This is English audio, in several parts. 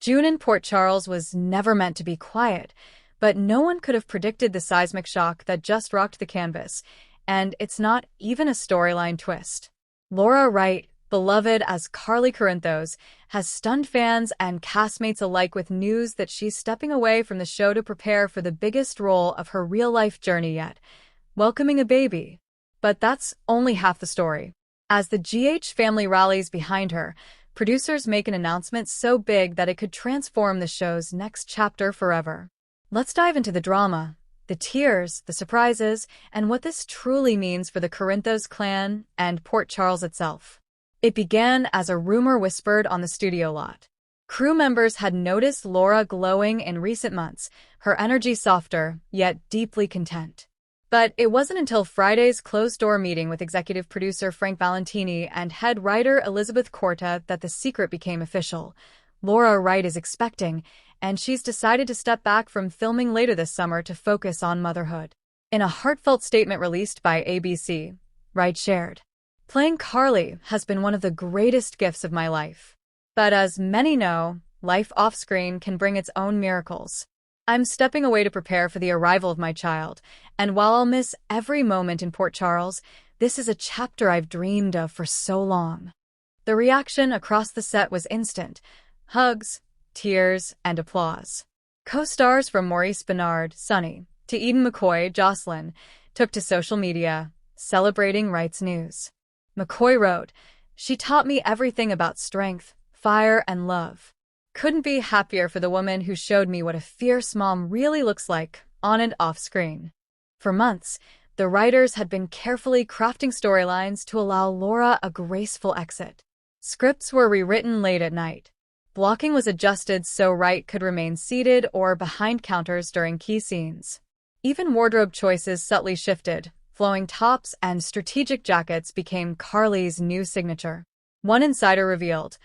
June in Port Charles was never meant to be quiet, but no one could have predicted the seismic shock that just rocked the canvas, and it's not even a storyline twist. Laura Wright, beloved as Carly Corinthos, has stunned fans and castmates alike with news that she's stepping away from the show to prepare for the biggest role of her real-life journey yet, welcoming a baby. But that's only half the story. As the GH family rallies behind her, producers make an announcement so big that it could transform the show's next chapter forever. Let's dive into the drama, the tears, the surprises, and what this truly means for the Corinthos clan and Port Charles itself. It began as a rumor whispered on the studio lot. Crew members had noticed Laura glowing in recent months, her energy softer, yet deeply content. But it wasn't until Friday's closed-door meeting with executive producer Frank Valentini and head writer Elizabeth Corta that the secret became official. Laura Wright is expecting, and she's decided to step back from filming later this summer to focus on motherhood. In a heartfelt statement released by ABC, Wright shared, "Playing Carly has been one of the greatest gifts of my life. But as many know, life off-screen can bring its own miracles. I'm stepping away to prepare for the arrival of my child, and while I'll miss every moment in Port Charles, this is a chapter I've dreamed of for so long." The reaction across the set was instant. Hugs, tears, and applause. Co-stars from Maurice Benard, Sonny, to Eden McCoy, Jocelyn, took to social media, celebrating Wright's news. McCoy wrote, "She taught me everything about strength, fire, and love. Couldn't be happier for the woman who showed me what a fierce mom really looks like, on and off screen." For months, the writers had been carefully crafting storylines to allow Laura a graceful exit. Scripts were rewritten late at night. Blocking was adjusted so Wright could remain seated or behind counters during key scenes. Even wardrobe choices subtly shifted. Flowing tops and strategic jackets became Carly's new signature. One insider revealed,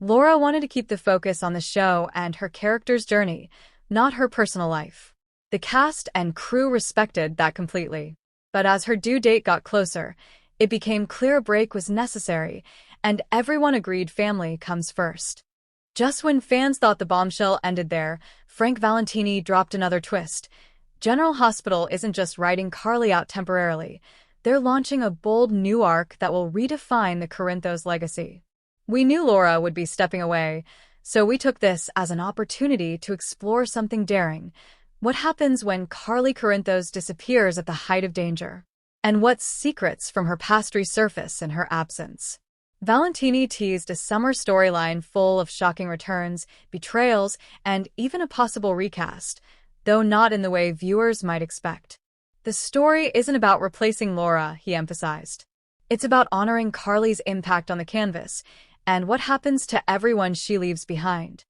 Laura wanted to keep the focus on the show and her character's journey, not her personal life. The cast and crew respected that completely. But as her due date got closer, it became clear a break was necessary, and everyone agreed family comes first. Just when fans thought the bombshell ended there, Frank Valentini dropped another twist. General Hospital isn't just writing Carly out temporarily. They're launching a bold new arc that will redefine the Corinthos legacy. "We knew Laura would be stepping away, so we took this as an opportunity to explore something daring. What happens when Carly Corinthos disappears at the height of danger? And what secrets from her past resurface in her absence?" Valentini teased a summer storyline full of shocking returns, betrayals, and even a possible recast, though not in the way viewers might expect. "The story isn't about replacing Laura," he emphasized. "It's about honoring Carly's impact on the canvas, and what happens to everyone she leaves behind."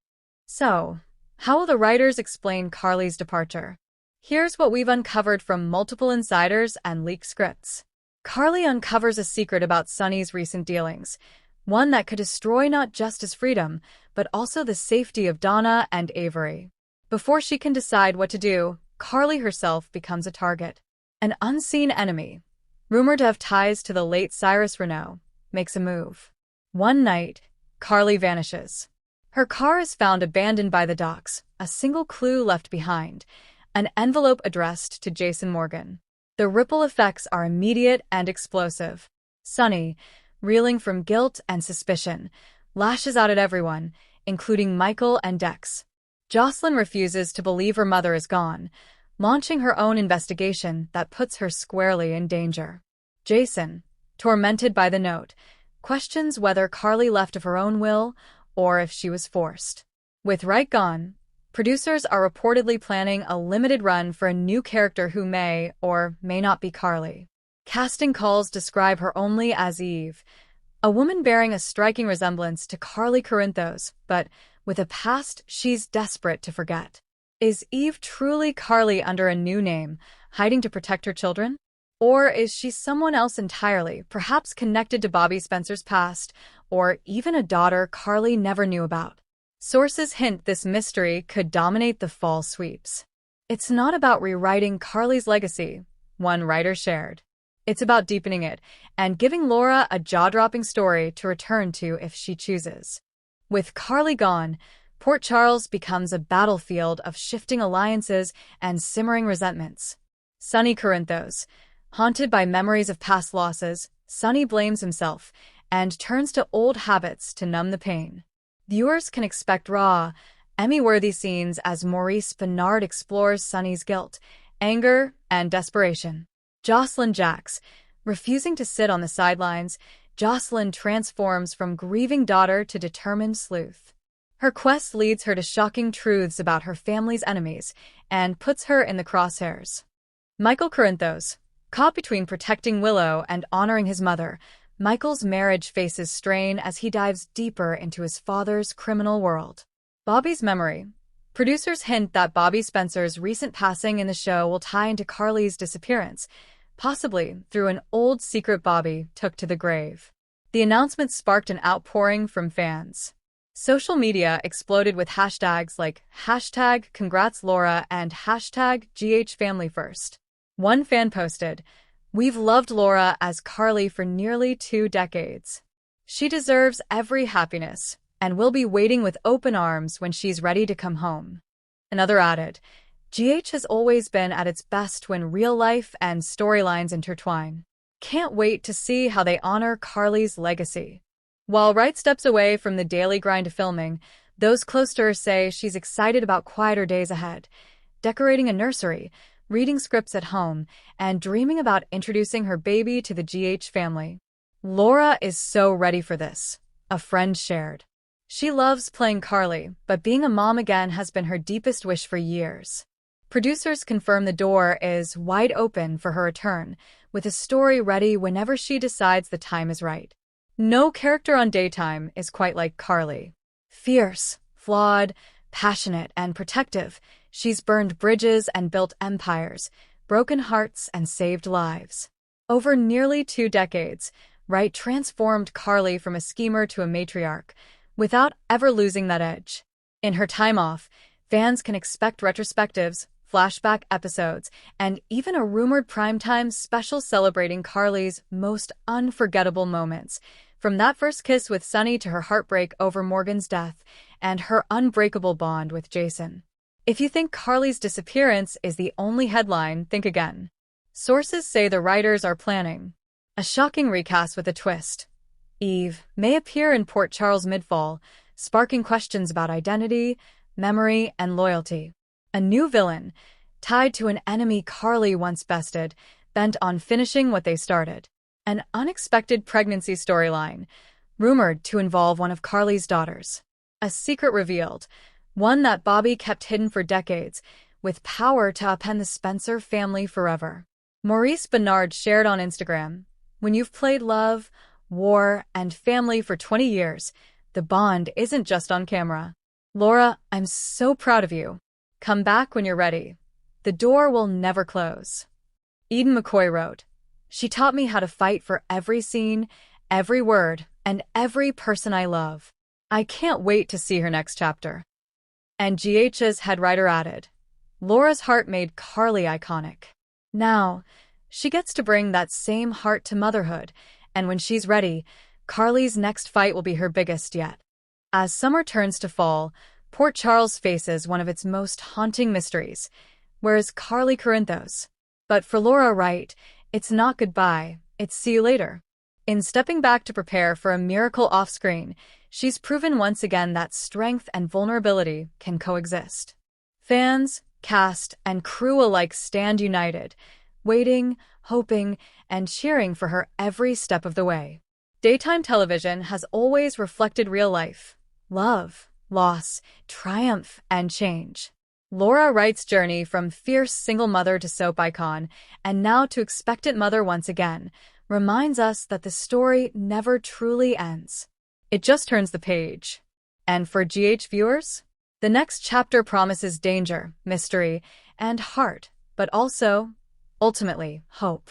So, how will the writers explain Carly's departure? Here's what we've uncovered from multiple insiders and leaked scripts. Carly uncovers a secret about Sonny's recent dealings, one that could destroy not just his freedom, but also the safety of Donna and Avery. Before she can decide what to do, Carly herself becomes a target. An unseen enemy, rumored to have ties to the late Cyrus Renaud, makes a move. One night, Carly vanishes. Her car is found abandoned by the docks, a single clue left behind, an envelope addressed to Jason Morgan. The ripple effects are immediate and explosive. Sonny, reeling from guilt and suspicion, lashes out at everyone, including Michael and Dex. Jocelyn refuses to believe her mother is gone, launching her own investigation that puts her squarely in danger. Jason, tormented by the note, questions whether Carly left of her own will or if she was forced. With Wright gone, producers are reportedly planning a limited run for a new character who may or may not be Carly. Casting calls describe her only as Eve, a woman bearing a striking resemblance to Carly Corinthos, but with a past she's desperate to forget. Is Eve truly Carly under a new name, hiding to protect her children? Or is she someone else entirely, perhaps connected to Bobby Spencer's past, or even a daughter Carly never knew about? Sources hint this mystery could dominate the fall sweeps. "It's not about rewriting Carly's legacy," one writer shared. "It's about deepening it and giving Laura a jaw-dropping story to return to if she chooses." With Carly gone, Port Charles becomes a battlefield of shifting alliances and simmering resentments. Sonny Corinthos. Haunted by memories of past losses, Sonny blames himself and turns to old habits to numb the pain. Viewers can expect raw, Emmy-worthy scenes as Maurice Benard explores Sonny's guilt, anger, and desperation. Jocelyn Jacks. Refusing to sit on the sidelines, Jocelyn transforms from grieving daughter to determined sleuth. Her quest leads her to shocking truths about her family's enemies and puts her in the crosshairs. Michael Corinthos. Caught between protecting Willow and honoring his mother, Michael's marriage faces strain as he dives deeper into his father's criminal world. Bobby's memory. Producers hint that Bobby Spencer's recent passing in the show will tie into Carly's disappearance, possibly through an old secret Bobby took to the grave. The announcement sparked an outpouring from fans. Social media exploded with hashtags like #CongratsLaura and #GHFamilyFirst. One fan posted, "We've loved Laura as Carly for nearly 2 decades. She deserves every happiness, and we'll be waiting with open arms when she's ready to come home." Another added, "GH has always been at its best when real life and storylines intertwine. Can't wait to see how they honor Carly's legacy." While Wright steps away from the daily grind of filming, those close to her say she's excited about quieter days ahead, decorating a nursery, reading scripts at home, and dreaming about introducing her baby to the GH family. Laura is so ready for this, a friend shared. She loves playing Carly, but being a mom again has been her deepest wish for years. Producers confirm the door is wide open for her return, with a story ready whenever she decides the time is right. No character on Daytime is quite like Carly. Fierce, flawed, passionate, and protective, she's burned bridges and built empires, broken hearts and saved lives. Over nearly 2 decades, Wright transformed Carly from a schemer to a matriarch, without ever losing that edge. In her time off, fans can expect retrospectives, flashback episodes, and even a rumored primetime special celebrating Carly's most unforgettable moments, from that first kiss with Sonny to her heartbreak over Morgan's death and her unbreakable bond with Jason. If you think Carly's disappearance is the only headline, think again. Sources say the writers are planning a shocking recast with a twist. Eve may appear in Port Charles mid-fall, sparking questions about identity, memory, and loyalty. A new villain, tied to an enemy Carly once bested, bent on finishing what they started. An unexpected pregnancy storyline, rumored to involve one of Carly's daughters. A secret revealed, one that Bobby kept hidden for decades, with power to upend the Spencer family forever. Maurice Benard shared on Instagram, "When you've played love, war, and family for 20 years, the bond isn't just on camera. Laura, I'm so proud of you. Come back when you're ready. The door will never close." Eden McCoy wrote, "She taught me how to fight for every scene, every word, and every person I love. I can't wait to see her next chapter." And GH's head writer added, "Laura's heart made Carly iconic. Now, she gets to bring that same heart to motherhood, and when she's ready, Carly's next fight will be her biggest yet." As summer turns to fall, Port Charles faces one of its most haunting mysteries. Where is Carly Corinthos? But for Laura Wright, it's not goodbye, it's see you later. In stepping back to prepare for a miracle off-screen, she's proven once again that strength and vulnerability can coexist. Fans, cast, and crew alike stand united, waiting, hoping, and cheering for her every step of the way. Daytime television has always reflected real life, love, loss, triumph, and change. Laura Wright's journey from fierce single mother to soap icon, and now to expectant mother once again, reminds us that the story never truly ends. It just turns the page. And for GH viewers, the next chapter promises danger, mystery, and heart, but also, ultimately, hope.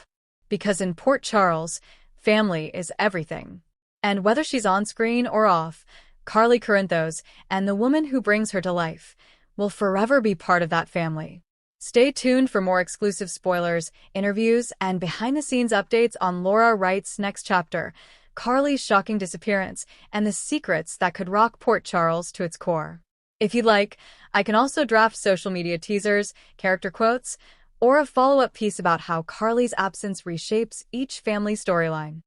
Because in Port Charles, family is everything. And whether she's on screen or off, Carly Corinthos and the woman who brings her to life will forever be part of that family. Stay tuned for more exclusive spoilers, interviews, and behind-the-scenes updates on Laura Wright's next chapter, Carly's shocking disappearance, and the secrets that could rock Port Charles to its core. If you'd like, I can also draft social media teasers, character quotes, or a follow-up piece about how Carly's absence reshapes each family storyline.